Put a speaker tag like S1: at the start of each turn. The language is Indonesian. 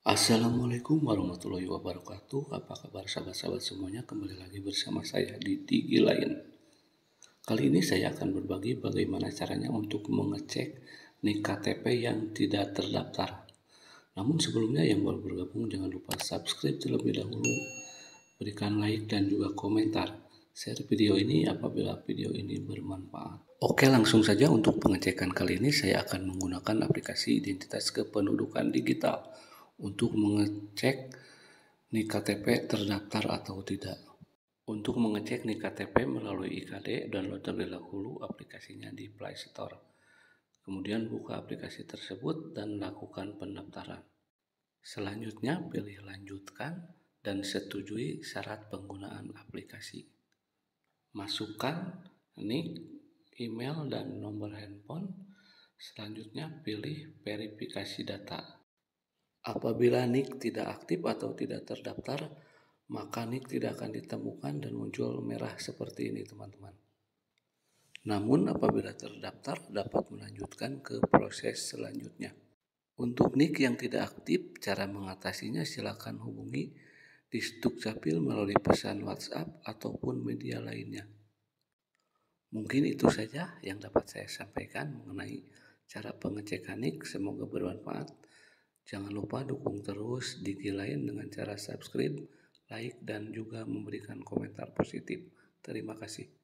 S1: Assalamualaikum warahmatullahi wabarakatuh. Apa kabar sahabat-sahabat semuanya? Kembali lagi bersama saya di Tigi Lain. Kali ini saya akan berbagi bagaimana caranya untuk mengecek NIK KTP yang tidak terdaftar. Namun sebelumnya yang baru bergabung jangan lupa subscribe terlebih dahulu, berikan like dan juga komentar. Share video ini apabila video ini bermanfaat. Oke, langsung saja untuk pengecekan kali ini saya akan menggunakan aplikasi identitas kependudukan digital untuk mengecek NIK KTP terdaftar atau tidak. Untuk mengecek NIK KTP melalui IKD, download terlebih dahulu aplikasinya di Play Store. Kemudian buka aplikasi tersebut dan lakukan pendaftaran. Selanjutnya pilih lanjutkan dan setujui syarat penggunaan aplikasi. Masukkan NIK, email, dan nomor handphone. Selanjutnya pilih verifikasi data. Apabila NIK tidak aktif atau tidak terdaftar, maka NIK tidak akan ditemukan dan muncul merah seperti ini, teman-teman. Namun apabila terdaftar, dapat melanjutkan ke proses selanjutnya. Untuk NIK yang tidak aktif, cara mengatasinya silakan hubungi di Dukcapil melalui pesan WhatsApp ataupun media lainnya. Mungkin itu saja yang dapat saya sampaikan mengenai cara pengecekan NIK. Semoga bermanfaat. Jangan lupa dukung terus Digi Lain dengan cara subscribe, like, dan juga memberikan komentar positif. Terima kasih.